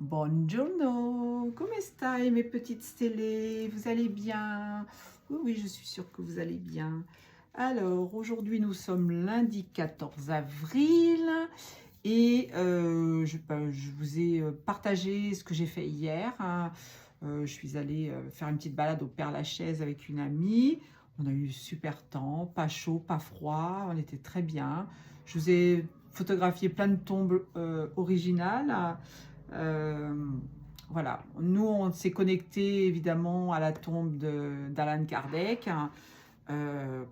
Buongiorno, come stai mes petites stélées? Vous allez bien? Oui, oui, je suis sûre que vous allez bien. Alors, aujourd'hui, nous sommes lundi 14 avril et je vous ai partagé ce que j'ai fait hier, hein. Je suis allée faire une petite balade au Père-Lachaise avec une amie. On a eu super temps, pas chaud, pas froid, on était très bien. Je vous ai photographié plein de tombes originales. Euh, voilà, nous on s'est connecté évidemment à la tombe d'Alan Kardec. Euh,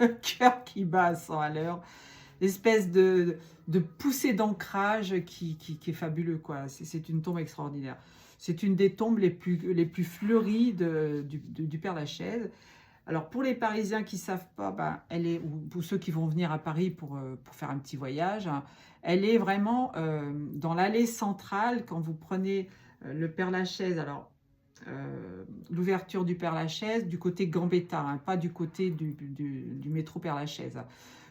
le cœur qui bat à 100 à l'heure, l'espèce de poussée d'ancrage qui est fabuleux, quoi. C'est une tombe extraordinaire. C'est une des tombes les plus fleuries du Père Lachaise. Alors pour les Parisiens qui ne savent pas, ben, ou pour ceux qui vont venir à Paris pour faire un petit voyage, hein, elle est vraiment dans l'allée centrale quand vous prenez le Père Lachaise. Alors l'ouverture du Père Lachaise du côté Gambetta, hein, pas du côté du métro Père Lachaise.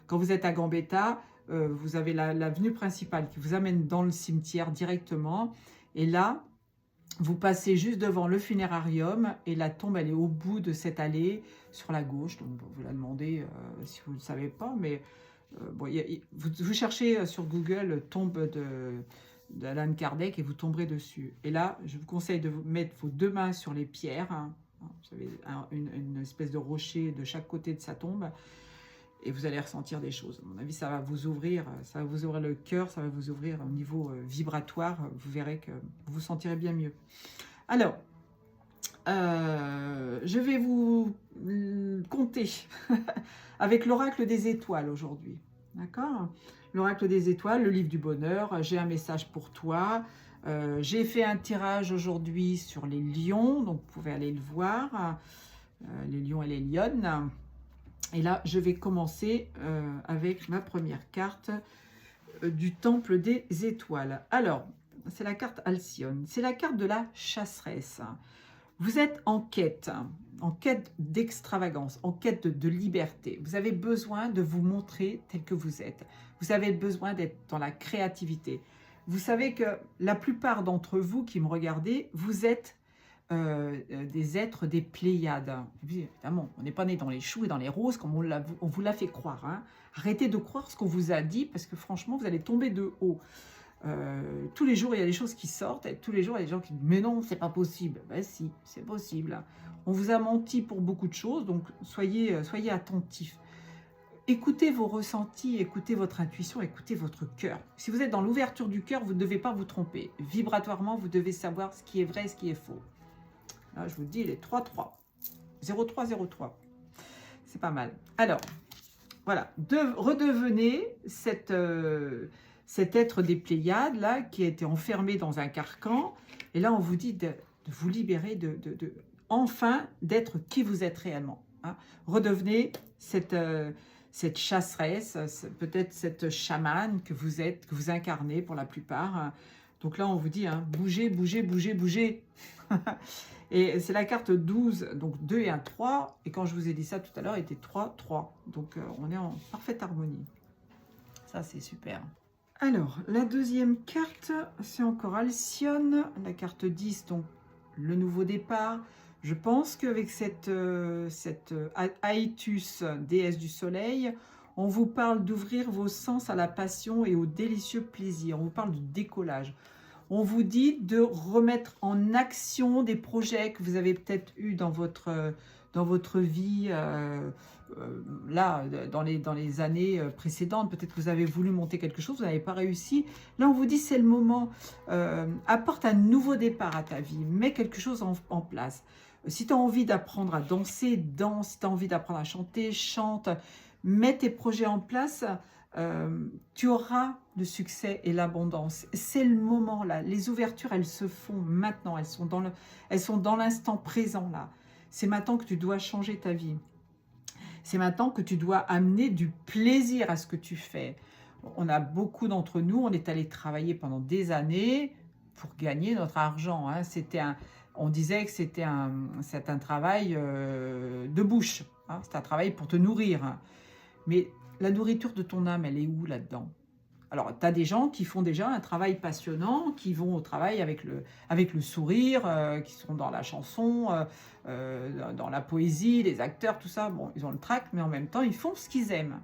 Quand vous êtes à Gambetta, vous avez l'avenue principale qui vous amène dans le cimetière directement. Et là, vous passez juste devant le funérarium et la tombe, elle est au bout de cette allée sur la gauche. Donc, vous la demandez si vous ne le savez pas. Mais bon, vous cherchez sur Google tombe d'Alan Kardec et vous tomberez dessus. Et là, je vous conseille de vous mettre vos deux mains sur les pierres, hein. Vous avez une espèce de rocher de chaque côté de sa tombe. Et vous allez ressentir des choses. À mon avis, ça va vous ouvrir le cœur, ça va vous ouvrir au niveau vibratoire. Vous verrez que vous vous sentirez bien mieux. Alors, je vais vous compter avec l'oracle des étoiles aujourd'hui. D'accord? L'oracle des étoiles, le livre du bonheur. J'ai un message pour toi. J'ai fait un tirage aujourd'hui sur les lions, donc vous pouvez aller le voir. Les lions et les lionnes. Et là, je vais commencer avec ma première carte du Temple des Étoiles. Alors, c'est la carte Alcyone. C'est la carte de la chasseresse. Vous êtes en quête d'extravagance, en quête de liberté. Vous avez besoin de vous montrer tel que vous êtes. Vous avez besoin d'être dans la créativité. Vous savez que la plupart d'entre vous qui me regardez, vous êtes des êtres des Pléiades. Évidemment, on n'est pas né dans les choux et dans les roses comme on vous l'a fait croire, hein. Arrêtez de croire ce qu'on vous a dit parce que franchement, vous allez tomber de haut. Tous les jours, il y a des choses qui sortent et tous les jours, il y a des gens qui disent « Mais non, c'est pas possible ». Ben si, c'est possible. On vous a menti pour beaucoup de choses, donc soyez attentifs. Écoutez vos ressentis, écoutez votre intuition, écoutez votre cœur. Si vous êtes dans l'ouverture du cœur, vous ne devez pas vous tromper. Vibratoirement, vous devez savoir ce qui est vrai et ce qui est faux. Là, je vous dis, les 3-3. 0-3-0-3. C'est pas mal. Alors, voilà. Redevenez cet être des Pléiades, là, qui a été enfermé dans un carcan. Et là, on vous dit de vous libérer, enfin, d'être qui vous êtes réellement, hein. Redevenez cette chasseresse, peut-être cette chamane que vous êtes, que vous incarnez pour la plupart. Donc là, on vous dit, hein, bougez, bougez, bougez, bougez. Et c'est la carte 12, donc 2 et un 3. Et quand je vous ai dit ça tout à l'heure, il était 3, 3. Donc on est en parfaite harmonie. Ça, c'est super. Alors, la deuxième carte, c'est encore Alcyone. La carte 10, donc le nouveau départ. Je pense qu'avec cette Aïtus, déesse du soleil, on vous parle d'ouvrir vos sens à la passion et au délicieux plaisir. On vous parle du décollage. On vous dit de remettre en action des projets que vous avez peut-être eus dans votre vie, là, dans les années précédentes. Peut-être que vous avez voulu monter quelque chose, vous n'avez pas réussi. Là, on vous dit c'est le moment. Apporte un nouveau départ à ta vie. Mets quelque chose en place. Si tu as envie d'apprendre à danser, danse. Si tu as envie d'apprendre à chanter, chante. Mets tes projets en place. Tu auras le succès et l'abondance. C'est le moment là. Les ouvertures, elles se font maintenant. Elles sont dans l'instant présent là. C'est maintenant que tu dois changer ta vie. C'est maintenant que tu dois amener du plaisir à ce que tu fais. On a beaucoup d'entre nous, on est allé travailler pendant des années pour gagner notre argent, hein. On disait que c'est un travail de bouche, hein. C'est un travail pour te nourrir, hein. Mais la nourriture de ton âme, elle est où là-dedans? Alors, tu as des gens qui font déjà un travail passionnant, qui vont au travail avec le sourire, qui sont dans la chanson, dans la poésie, les acteurs, tout ça. Bon, ils ont le trac, mais en même temps, ils font ce qu'ils aiment.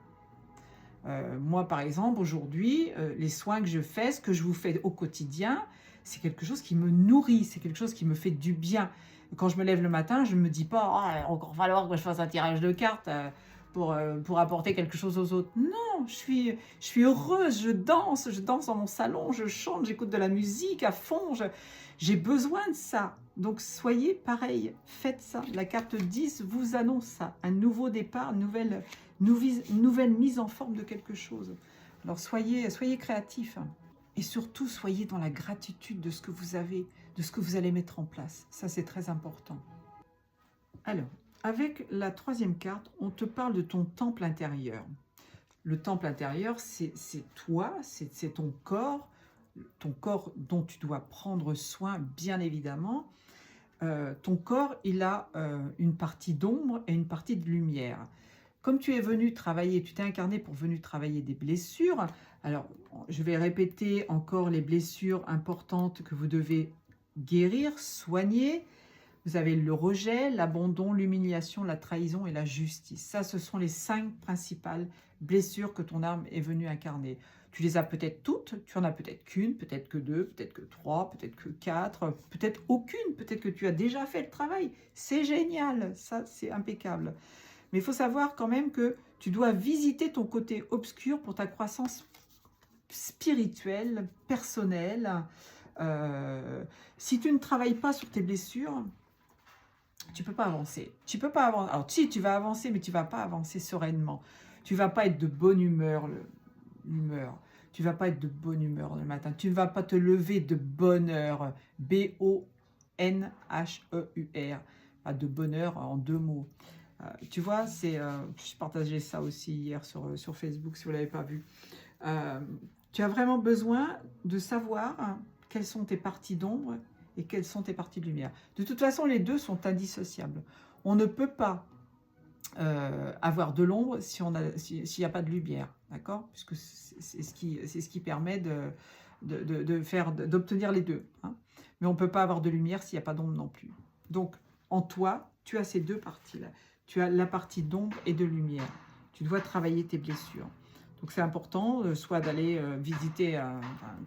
Moi, par exemple, aujourd'hui, les soins que je fais, ce que je vous fais au quotidien, c'est quelque chose qui me nourrit, c'est quelque chose qui me fait du bien. Quand je me lève le matin, je ne me dis pas « Ah, il va encore falloir que je fasse un tirage de cartes pour apporter quelque chose aux autres. » Non, je suis heureuse, je danse dans mon salon, je chante, j'écoute de la musique à fond, j'ai besoin de ça. Donc, soyez pareil, faites ça. La carte 10 vous annonce ça, un nouveau départ, une nouvelle mise en forme de quelque chose. Alors, soyez créatifs. Et surtout, soyez dans la gratitude de ce que vous avez, de ce que vous allez mettre en place. Ça, c'est très important. Alors, avec la troisième carte, on te parle de ton temple intérieur. Le temple intérieur, c'est toi, c'est ton corps dont tu dois prendre soin, bien évidemment. Ton corps, il a une partie d'ombre et une partie de lumière. Comme tu es venu travailler, tu t'es incarné pour venir travailler des blessures, alors je vais répéter encore les blessures importantes que vous devez guérir, soigner. Vous avez le rejet, l'abandon, l'humiliation, la trahison et la justice. Ça, ce sont les 5 principales blessures que ton âme est venue incarner. Tu les as peut-être toutes, tu en as peut-être qu'une, peut-être que 2, peut-être que 3, peut-être que 4, peut-être aucune, peut-être que tu as déjà fait le travail. C'est génial, ça c'est impeccable. Mais il faut savoir quand même que tu dois visiter ton côté obscur pour ta croissance spirituelle, personnelle. Si tu ne travailles pas sur tes blessures, tu ne peux pas avancer. Tu peux pas avancer. Alors si, tu vas avancer, mais tu ne vas pas avancer sereinement. Tu ne vas pas être de bonne humeur. Tu ne vas pas être de bonne humeur le matin. Tu ne vas pas te lever de bonne heure. B-O-N-H-E-U-R. De bonheur en 2 mots. Tu vois, je partageais ça aussi hier sur Facebook, si vous ne l'avez pas vu. Tu as vraiment besoin de savoir quelles sont tes parties d'ombre et quelles sont tes parties de lumière. De toute façon, les deux sont indissociables. On ne peut pas avoir de l'ombre s'il n'y a pas de lumière, d'accord? Puisque c'est ce qui permet d'obtenir les deux. Hein. Mais on ne peut pas avoir de lumière s'il n'y a pas d'ombre non plus. Donc, en toi, tu as ces 2 parties-là. Tu as la partie d'ombre et de lumière. Tu dois travailler tes blessures. Donc c'est important, soit d'aller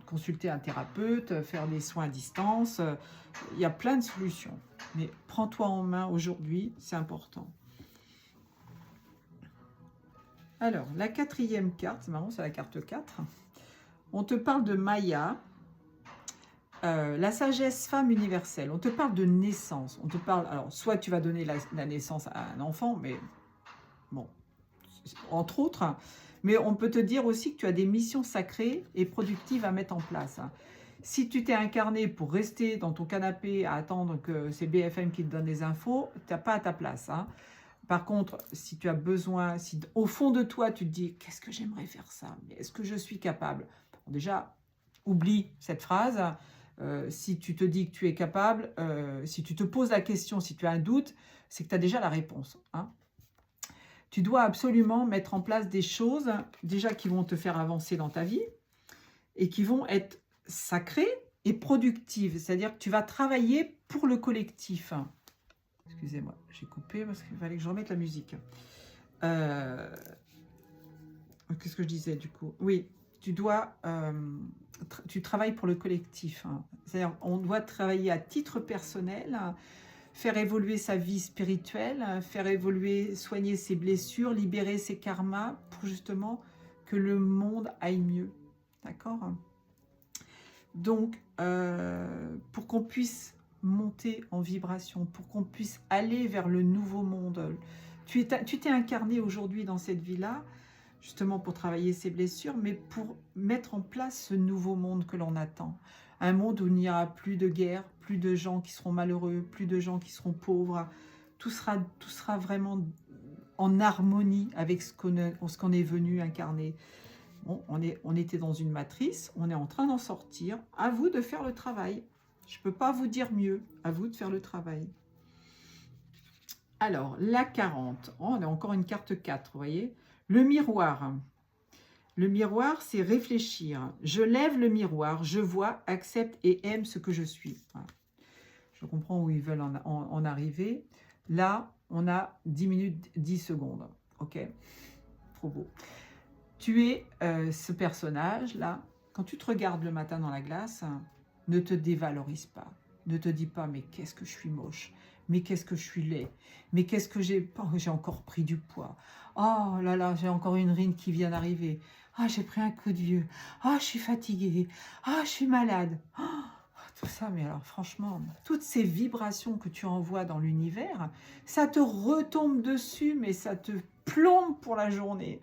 consulter un thérapeute, faire des soins à distance. Il y a plein de solutions. Mais prends-toi en main aujourd'hui, c'est important. Alors, la 4e carte, c'est marrant, c'est la carte 4. On te parle de Maya, la sagesse femme universelle. On te parle de naissance. On te parle, alors, soit tu vas donner la naissance à un enfant, mais bon, entre autres. Mais on peut te dire aussi que tu as des missions sacrées et productives à mettre en place. Si tu t'es incarné pour rester dans ton canapé à attendre que c'est BFM qui te donne des infos, tu n'as pas à ta place. Hein. Par contre, si tu as besoin, si au fond de toi, tu te dis « Qu'est-ce que j'aimerais faire ça? Mais est-ce que je suis capable ?» Bon, déjà, oublie cette phrase. Si tu te dis que tu es capable, si tu te poses la question, si tu as un doute, c'est que tu as déjà la réponse. Hein. Tu dois absolument mettre en place des choses, déjà qui vont te faire avancer dans ta vie et qui vont être sacrées et productives. C'est-à-dire que tu vas travailler pour le collectif. Excusez-moi, j'ai coupé parce qu'il fallait que je remette la musique. Qu'est-ce que je disais du coup? Oui, tu travailles pour le collectif. Hein. C'est-à-dire on doit travailler à titre personnel, faire évoluer sa vie spirituelle, faire évoluer, soigner ses blessures, libérer ses karmas pour justement que le monde aille mieux. D'accord? Donc, pour qu'on puisse monter en vibration, pour qu'on puisse aller vers le nouveau monde. Tu t'es incarné aujourd'hui dans cette vie-là, justement pour travailler ses blessures, mais pour mettre en place ce nouveau monde que l'on attend. Un monde où il n'y aura plus de guerre, plus de gens qui seront malheureux, plus de gens qui seront pauvres. Tout sera vraiment en harmonie avec ce qu'on est venu incarner. Bon, on était dans une matrice, on est en train d'en sortir. À vous de faire le travail. Je ne peux pas vous dire mieux. À vous de faire le travail. Alors, la 40. Oh, on a encore une carte 4, vous voyez. Le miroir. Le miroir, c'est réfléchir. Je lève le miroir, je vois, accepte et aime ce que je suis. Voilà. Je comprends où ils veulent en arriver. Là, on a 10 minutes, 10 secondes. Ok? Trop beau. Tu es ce personnage-là. Quand tu te regardes le matin dans la glace, ne te dévalorise pas. Ne te dis pas, mais qu'est-ce que je suis moche. Mais qu'est-ce que je suis laid. Mais qu'est-ce que j'ai encore pris du poids. Oh là là, j'ai encore une ride qui vient d'arriver. Ah, j'ai pris un coup de vieux. Ah, je suis fatiguée. Ah, je suis malade. Oh, tout ça, mais alors franchement, toutes ces vibrations que tu envoies dans l'univers, ça te retombe dessus, mais ça te plombe pour la journée.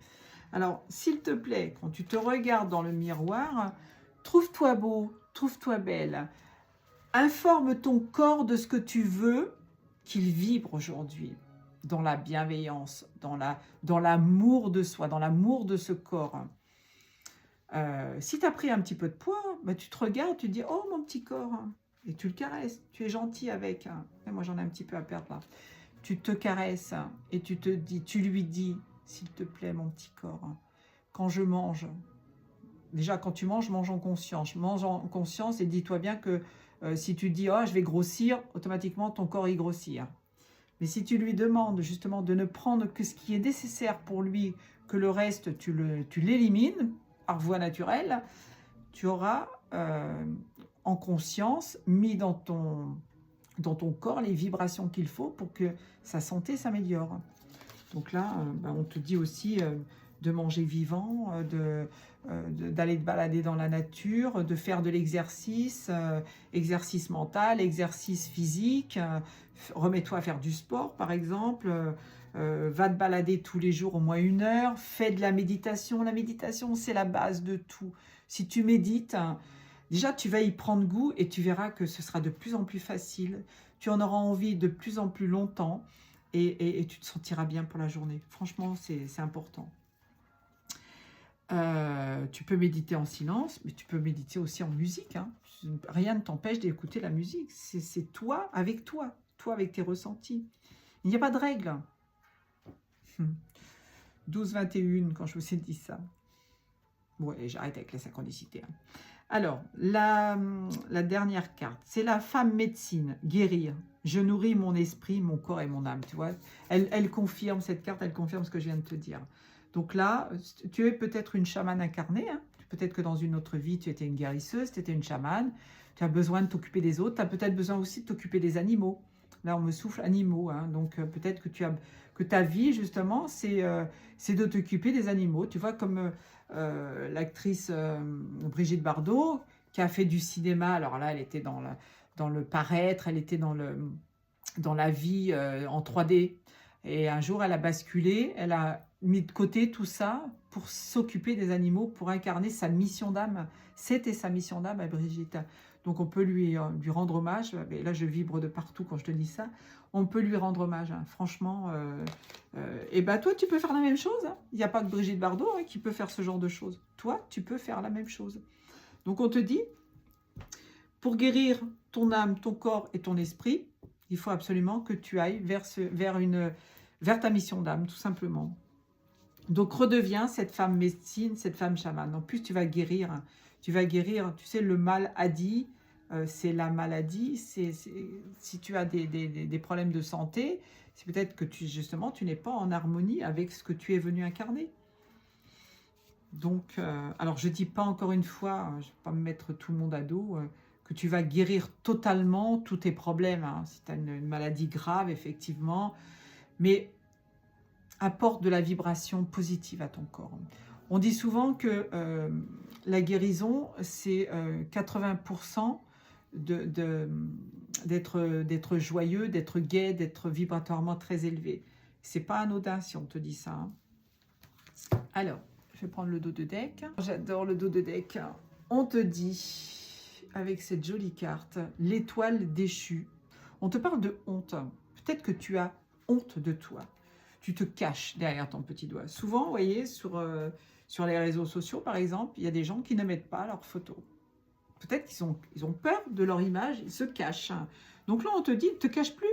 Alors, s'il te plaît, quand tu te regardes dans le miroir, trouve-toi beau, trouve-toi belle. Informe ton corps de ce que tu veux qu'il vibre aujourd'hui, dans la bienveillance, dans l'amour de soi, dans l'amour de ce corps. Si tu as pris un petit peu de poids, bah, tu te regardes, tu te dis « Oh, mon petit corps !» et tu le caresses, tu es gentil avec. Et moi, j'en ai un petit peu à perdre là. Tu te caresses et tu lui dis « S'il te plaît, mon petit corps, quand je mange, déjà quand tu manges, mange en conscience. Mange en conscience et dis-toi bien que si tu dis « Oh, je vais grossir », automatiquement, ton corps, il grossit. Mais si tu lui demandes justement de ne prendre que ce qui est nécessaire pour lui, que le reste, tu l'élimines par voie naturelle, tu auras en conscience mis dans ton corps les vibrations qu'il faut pour que sa santé s'améliore. Donc là, on te dit aussi de manger vivant, d'aller te balader dans la nature, de faire de l'exercice, exercice mental, exercice physique, remets-toi à faire du sport par exemple, va te balader tous les jours au moins 1 heure, fais de la méditation. La méditation, c'est la base de tout. Si tu médites, déjà tu vas y prendre goût et tu verras que ce sera de plus en plus facile. Tu en auras envie de plus en plus longtemps et tu te sentiras bien pour la journée. Franchement, c'est important. Tu peux méditer en silence, mais tu peux méditer aussi en musique. Hein. Rien ne t'empêche d'écouter la musique. C'est toi avec tes ressentis. Il n'y a pas de règle. 12-21, quand je vous ai dit ça. Bon, et j'arrête avec la synchronicité. Hein. Alors, la dernière carte, c'est la femme médecine, guérir. Je nourris mon esprit, mon corps et mon âme. Tu vois, elle confirme, cette carte, elle confirme ce que je viens de te dire. Donc là, tu es peut-être une chamane incarnée. Hein. Peut-être que dans une autre vie, tu étais une guérisseuse, tu étais une chamane. Tu as besoin de t'occuper des autres. Tu as peut-être besoin aussi de t'occuper des animaux. Là, on me souffle animaux. Hein. Donc, peut-être que ta vie, justement, c'est de t'occuper des animaux. Tu vois, comme l'actrice Brigitte Bardot, qui a fait du cinéma. Alors là, elle était dans le paraître, elle était dans la vie en 3D. Et un jour, elle a basculé, elle a mis de côté tout ça pour s'occuper des animaux, pour incarner sa mission d'âme. C'était sa mission d'âme à Brigitte. Donc on peut lui rendre hommage. Et là, je vibre de partout quand je te dis ça. On peut lui rendre hommage. Hein. Franchement, et ben toi, tu peux faire la même chose. Hein. Il n'y a pas que Brigitte Bardot hein, qui peut faire ce genre de choses. Toi, tu peux faire la même chose. Donc on te dit, pour guérir ton âme, ton corps et ton esprit, il faut absolument que tu ailles vers ta mission d'âme, tout simplement. Donc, redeviens cette femme médecine, cette femme chamane. En plus, tu vas guérir. Tu sais, le mal-adi, c'est la maladie. Si tu as des problèmes de santé, c'est peut-être que justement, tu n'es pas en harmonie avec ce que tu es venu incarner. Donc, alors, je ne dis pas encore une fois, je ne vais pas me mettre tout le monde à dos, que tu vas guérir totalement tous tes problèmes. Hein. Si tu as une maladie grave, effectivement, mais apporte de la vibration positive à ton corps. On dit souvent que la guérison, c'est 80% d'être joyeux, d'être gai, d'être vibratoirement très élevé. C'est pas anodin si on te dit ça. Hein. Alors, je vais prendre le dos de deck. J'adore le dos de deck. On te dit, avec cette jolie carte, l'étoile déchue. On te parle de honte. Peut-être que tu as honte de toi. Tu te caches derrière ton petit doigt. Souvent, vous voyez, sur les réseaux sociaux, par exemple, il y a des gens qui ne mettent pas leurs photos. Peut-être qu'ils ont peur de leur image, ils se cachent. Donc là, on te dit, ne te cache plus.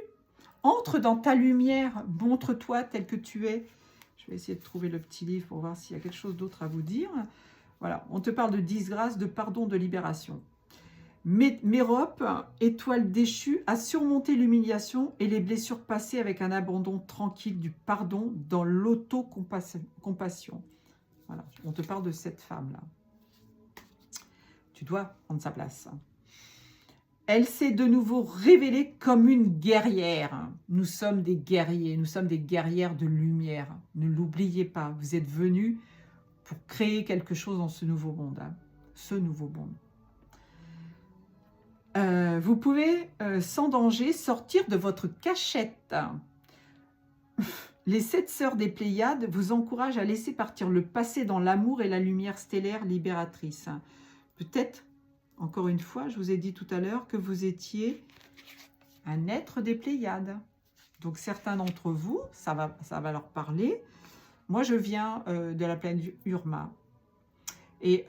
Entre dans ta lumière, montre-toi tel que tu es. Je Je vais essayer de trouver le petit livre pour voir s'il y a quelque chose d'autre à vous dire. Voilà, on te parle de disgrâce, de pardon, de libération. Mérope, étoile déchue, a surmonté l'humiliation et les blessures passées avec un abandon tranquille du pardon dans l'auto-compassion. Voilà, on te parle de cette femme-là. Tu dois prendre sa place. Elle s'est de nouveau révélée comme une guerrière. Nous sommes des guerriers, nous sommes des guerrières de lumière. Ne l'oubliez pas, vous êtes venus pour créer quelque chose dans ce nouveau monde. Ce nouveau monde. Vous pouvez, sans danger, sortir de votre cachette. Les 7 sœurs des Pléiades vous encouragent à laisser partir le passé dans l'amour et la lumière stellaire libératrice. Peut-être, encore une fois, je vous ai dit tout à l'heure que vous étiez un être des Pléiades. Donc certains d'entre vous, ça va leur parler. Moi, je viens de la planète Urma. Et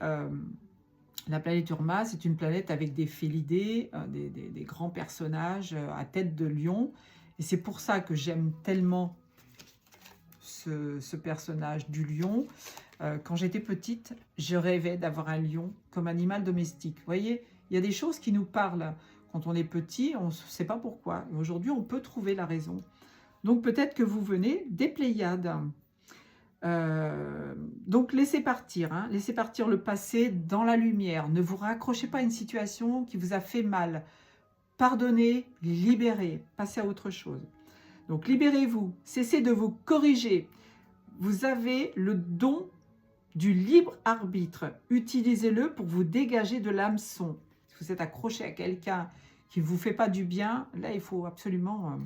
la planète Urma, c'est une planète avec des félidés, des grands personnages à tête de lion. Et c'est pour ça que j'aime tellement ce personnage du lion. Quand j'étais petite, je rêvais d'avoir un lion comme animal domestique. Vous voyez, il y a des choses qui nous parlent. Quand on est petit, on ne sait pas pourquoi. Et aujourd'hui, on peut trouver la raison. Donc peut-être que vous venez des Pléiades. Donc laissez partir, hein, laissez partir le passé dans la lumière. Ne vous raccrochez pas à une situation qui vous a fait mal. Pardonnez, libérez, passez à autre chose. Donc libérez-vous, cessez de vous corriger. Vous avez le don du libre arbitre. Utilisez-le pour vous dégager de l'hameçon. Si vous êtes accroché à quelqu'un qui ne vous fait pas du bien, là il faut absolument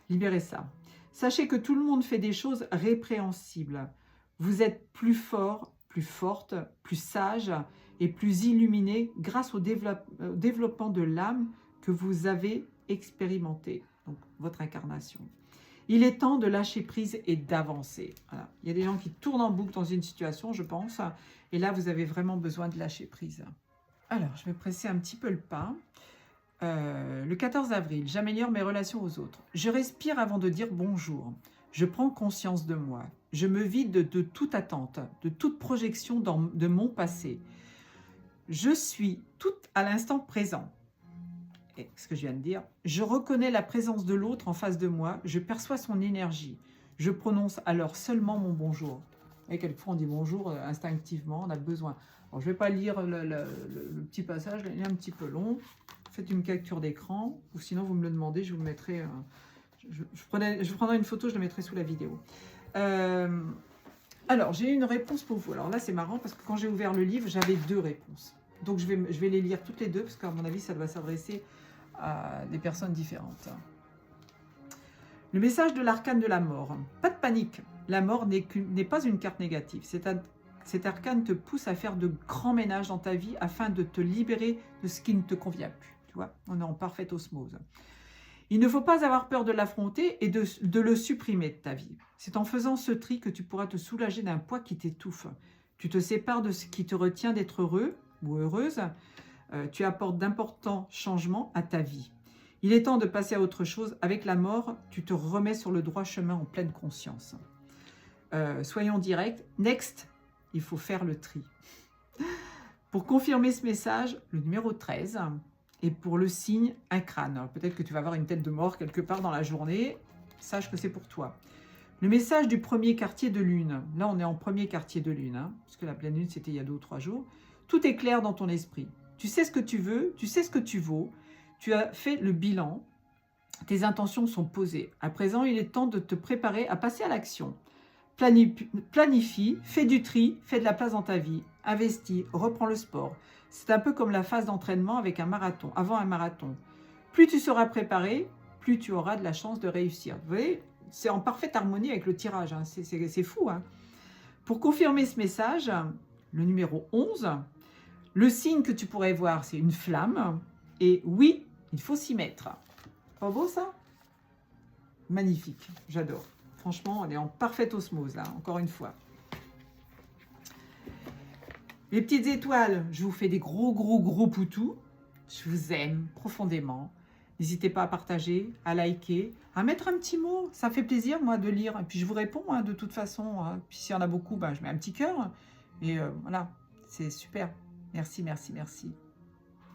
libérer ça. Sachez que tout le monde fait des choses répréhensibles. Vous êtes plus fort, plus forte, plus sage et plus illuminé grâce au développement de l'âme que vous avez expérimenté, donc votre incarnation. Il est temps de lâcher prise et d'avancer. Voilà. Il y a des gens qui tournent en boucle dans une situation, je pense, et là, vous avez vraiment besoin de lâcher prise. Alors, je vais presser un petit peu le pas. Le 14 avril, j'améliore mes relations aux autres. Je respire avant de dire bonjour. Je prends conscience de moi. Je me vide de toute attente, de toute projection de mon passé. Je suis tout à l'instant présent. Et ce que je viens de dire, je reconnais la présence de l'autre en face de moi. Je perçois son énergie. Je prononce alors seulement mon bonjour. Et quelquefois on dit bonjour instinctivement, on a besoin. Alors, je ne vais pas lire le petit passage, il est un petit peu long. Faites une capture d'écran, ou sinon vous me le demandez, je vous le mettrai. Je prendrai une photo, je la mettrai sous la vidéo. Alors, j'ai une réponse pour vous. Alors là, c'est marrant parce que quand j'ai ouvert le livre, j'avais 2 réponses. Donc, je vais les lire toutes les 2 parce qu'à mon avis, ça doit s'adresser à des personnes différentes. Le message de l'arcane de la mort. Pas de panique. La mort n'est pas une carte négative. Cet arcane te pousse à faire de grands ménages dans ta vie afin de te libérer de ce qui ne te convient plus. Tu vois, on est en parfaite osmose. Il ne faut pas avoir peur de l'affronter et de le supprimer de ta vie. C'est en faisant ce tri que tu pourras te soulager d'un poids qui t'étouffe. Tu te sépares de ce qui te retient d'être heureux ou heureuse. Tu apportes d'importants changements à ta vie. Il est temps de passer à autre chose. Avec la mort, tu te remets sur le droit chemin en pleine conscience. Soyons directs. Next, il faut faire le tri. Pour confirmer ce message, le numéro 13... Et pour le signe, un crâne. Peut-être que tu vas avoir une tête de mort quelque part dans la journée. Sache que c'est pour toi. Le message du premier quartier de lune. Là, on est en premier quartier de lune. Parce que la pleine lune, c'était il y a 2 ou 3 jours. Tout est clair dans ton esprit. Tu sais ce que tu veux. Tu sais ce que tu vaux. Tu as fait le bilan. Tes intentions sont posées. À présent, il est temps de te préparer à passer à l'action. Planifie, fais du tri, fais de la place dans ta vie. Investis, reprends le sport. C'est un peu comme la phase d'entraînement avec un marathon, avant un marathon. Plus tu seras préparé, plus tu auras de la chance de réussir. Vous voyez, c'est en parfaite harmonie avec le tirage, hein. C'est fou. Hein. Pour confirmer ce message, le numéro 11, le signe que tu pourrais voir, c'est une flamme. Et oui, il faut s'y mettre. Pas beau ça? Magnifique, j'adore. Franchement, on est en parfaite osmose là, encore une fois. Les petites étoiles, je vous fais des gros poutous. Je vous aime profondément. N'hésitez pas à partager, à liker, à mettre un petit mot. Ça fait plaisir, moi, de lire. Et puis, je vous réponds, hein, de toute façon. Hein. Puis, s'il y en a beaucoup, ben, je mets un petit cœur. Et voilà, c'est super. Merci, merci, merci.